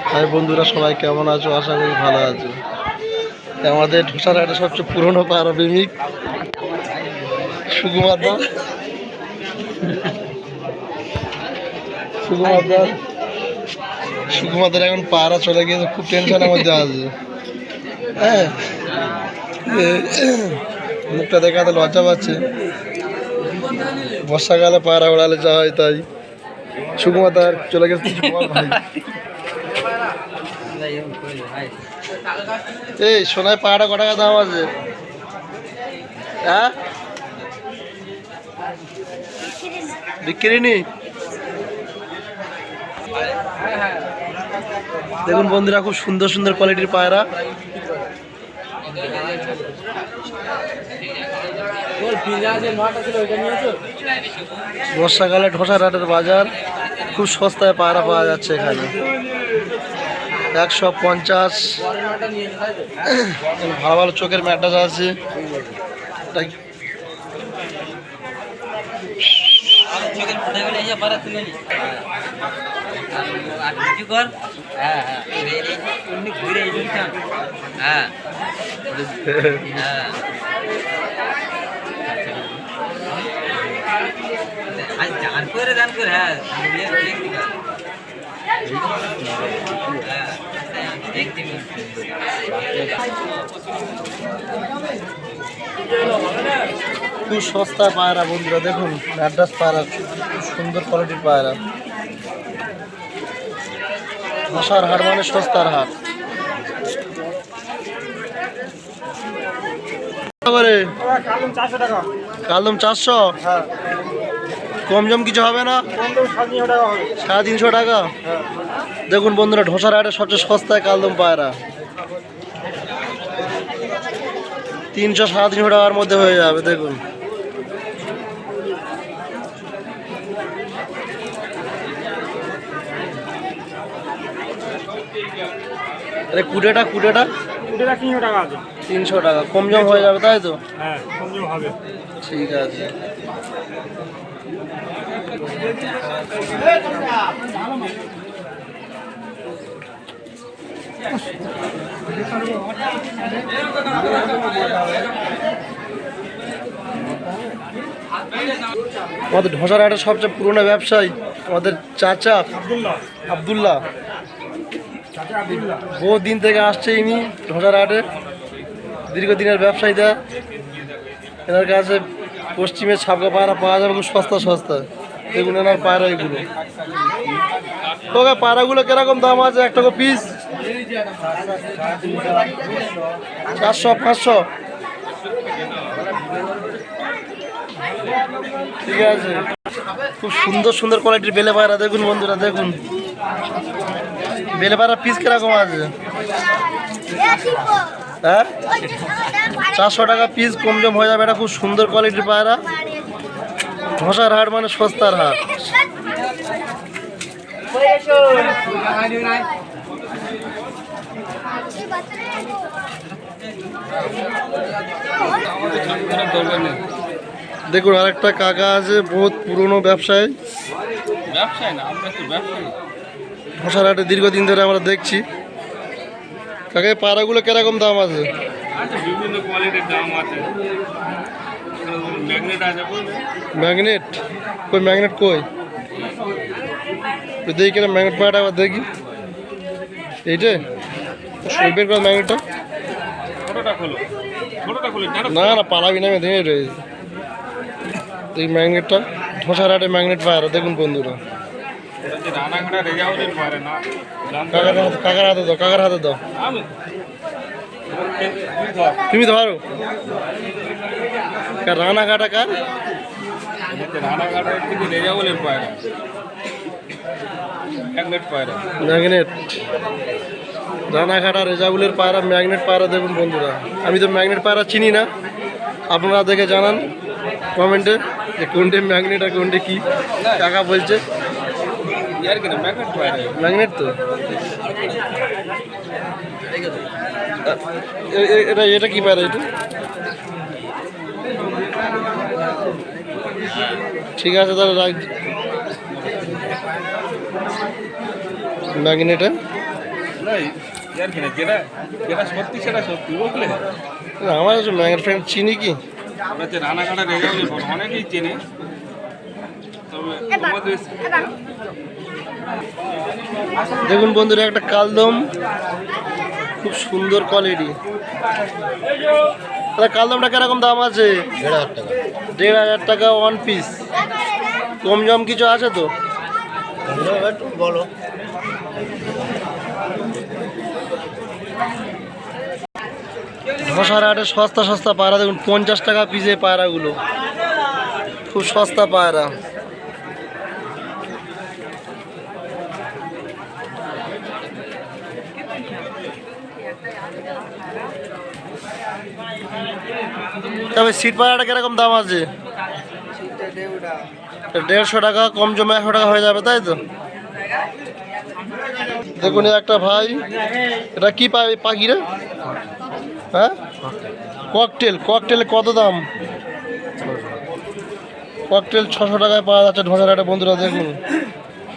High বন্ধুরা, সবাই কেমন আছো? আশা করি ভালো আছো। আমাদের ঢোসারহাটে সবচেয়ে পুরনো পায়রা প্রেমিক সুকুমারদা সুকুমারদা সুকুমারদার এখন পায়রা চলে গিয়েছে, খুব টেনশনের মধ্যে আছে। হ্যাঁ, মুখটা দেখাতে লজ্জা পাচ্ছে। বর্ষাকালে পায়রা ওড়ালে যা হয় তাই। সুকুমারদার চলে গেছে, কিছু বল ভাই। এই সোনায় পাহাড়া ক টাকা দাম আছে? হ্যাঁ, বিক্রি নি। দেখুন বন্ধুরা, খুব সুন্দর সুন্দর কোয়ালিটির পায়রা। বর্ষাকালে ঢোসারহাটের বাজার, খুব সস্তায় পায়রা পাওয়া যাচ্ছে এখানে। 150। ভালো ভালো চোখের ম্যাটাস আছে। খুব সস্তা পায়রা বন্ধুরা, দেখুন ম্যাড্রাস পায়রা, খুব সুন্দর কোয়ালিটির পায়রা। ঢোসার হাট মানে সস্তার হাট। কালদম 400। কম জম কিছু হবে না? 350 টাকা। দেখুন বন্ধুরা, ঢোসার হাটে সবচেয়ে সস্তায় কালদম পায়রা 300-350 টাকার মধ্যে হয়ে যাবে। দেখুন আরে কুড়েটা 300 টাকা আছে। 300 টাকা কম জম হয়ে যাবে, তাই তো? হ্যাঁ, কম জম হবে। ঠিক আছে। আমাদের ঢোসার হাটের সবচেয়ে পুরনো ব্যবসায়ী আমাদের চাচা আব্দুল্লাহ। বহু দিন থেকে আসছে ইনি ঢোসার হাটে, দীর্ঘদিনের ব্যবসায়ীরা। এনার কাছে পশ্চিমের ছাপকা পায়রা পাওয়া যাবে খুব সস্তা। দেখুন এনার পায়রা এগুলো। তোকে পায়রাগুলো কিরকম দাম আছে? 1 টাকা পিস, 400-500। ঠিক আছে। খুব সুন্দর সুন্দর কোয়ালিটির বেলে পায়রা। দেখুন বন্ধুরা, দেখুন বেলে পায়রা পিস কিরকম আছে? হ্যাঁ, 400 টাকা পিস, কম জম হয়ে যাবে। এটা খুব সুন্দর কোয়ালিটির পায়রা। ঢোসার হাট মানে সস্তার হাট। দেখুন আরেকটা কাকা আছে, বহুত পুরনো ব্যবসায়ী। ঢোসার হাটে দীর্ঘদিন ধরে আমরা দেখছি। কাকা পায়রাগুলো কিরকম দাম আছে? বিভিন্ন কোয়ালিটির দাম আছে। ম্যাগনেট কই? ম্যাগনেট কই? দেখি কেন ম্যাগনেট পায়রাটা আবার দেখি। এইটা বের কর ম্যাগনেটটা। না না, পালাবি না, আমি দেখে রয়েছে। এই ম্যাগনেটটা ঢোসার হাটে ম্যাগনেট পায়রা। দেখুন বন্ধুরা, কাকার হাতে দাও। তুমি ধরো। রানাঘাটা কার? ম্যাগনেট। রানাঘাটা রেজাউলের পায়রা, ম্যাগনেট পায়রা। দেখুন বন্ধুরা, আমি তো ম্যাগনেট পায়রা চিনি না, আপনারা দেখে জানান কমেন্টে যে কোনটে ম্যাগনেট আর কোনটে কি। কাকা বলছে ম্যাগনেট। তো এটা কি পায়রা? এটা ঠিক আছে, তাহলে রাখ। ম্যাগনেটে না ইয়ার কিনা যেটা যেটা সত্যি সেটা সত্যি বুঝলে আমার একজন ম্যাঙ্গার ফ্রেন্ড চিনি কি আমরা যে রানাঘাটা রেগাউলি অনেকেই চেনে তবে আমাদের দেখুন বন্ধুরা একটা কালদম খুব সুন্দর কোয়ালিটি। তাহলে কালদমটা কিরকম দাম আছে? 1,500 টাকা ওয়ান পিস। কম জম কিছু আছে তো? বলো। ধসার হাটে সস্তা সস্তা পায়রা দেখুন, 50 টাকা পিসে পায়রাগুলো, খুব সস্তা পায়রা। তবে সিট পায়রাটা কিরকম দাম আছে? 150 টাকা, কম জমে 100 টাকা হয়ে যাবে, তাই তো? দেখুন একটা ভাই, এটা কি পাখি রে? হ্যাঁ, ককটেল। ককটেল কত দাম? ককটেল 600 টাকায় পাওয়া যাচ্ছে ঢোঁসার হাটে বন্ধুরা। দেখুন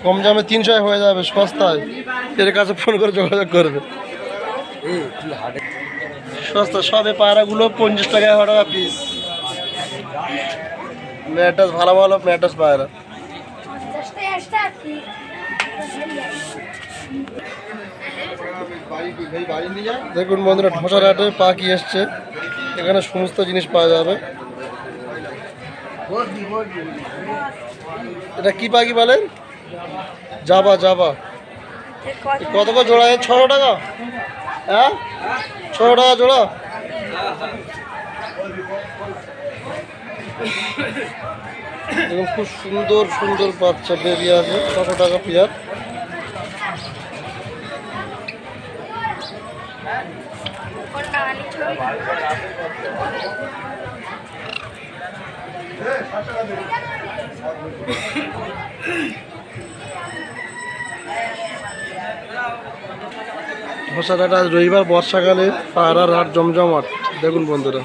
কম দামে 300 হয়ে যাবে সস্তায়। এর কাছে ফোন করে যোগাযোগ করবে, সস্তা। সবে পায়রাগুলো 50 টাকা 100 টাকা পিস। ম্যাটাস ভালো ভালো ম্যাটাস পায়রা। দেখুন বন্ধুরা ঢোসার হাটে পাখি এসছে, এখানে সমস্ত জিনিস পাওয়া যাবে। এটা কি পাখি বলেন? জাবা। জাবা কত করে জোড়া? 600 টাকা। হ্যাঁ 600 টাকা জোড়া। এবং খুব সুন্দর সুন্দর বাচ্চা বেবি আছে, 600 টাকা পেয়ার। ধসাটা আজ রবিবার, বর্ষাকালে পায়রার হাট জমজমাট। দেখুন বন্ধুরা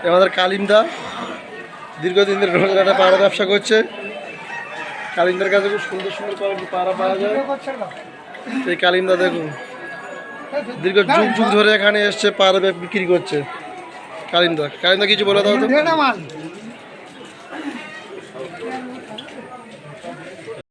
আমাদের কালিমদা দীর্ঘদিন ধরে ঢোসাটা পায়রা ব্যবসা করছে। কালিমদার কাছে খুব সুন্দর সুন্দর পায়রা পাওয়া যায়। এই কালিমদা দেখুন দীর্ঘ যুগ যুগ ধরে এখানে এসছে পায়রা বিক্রি করছে। কালিমদা কিছু বলে দাও তো।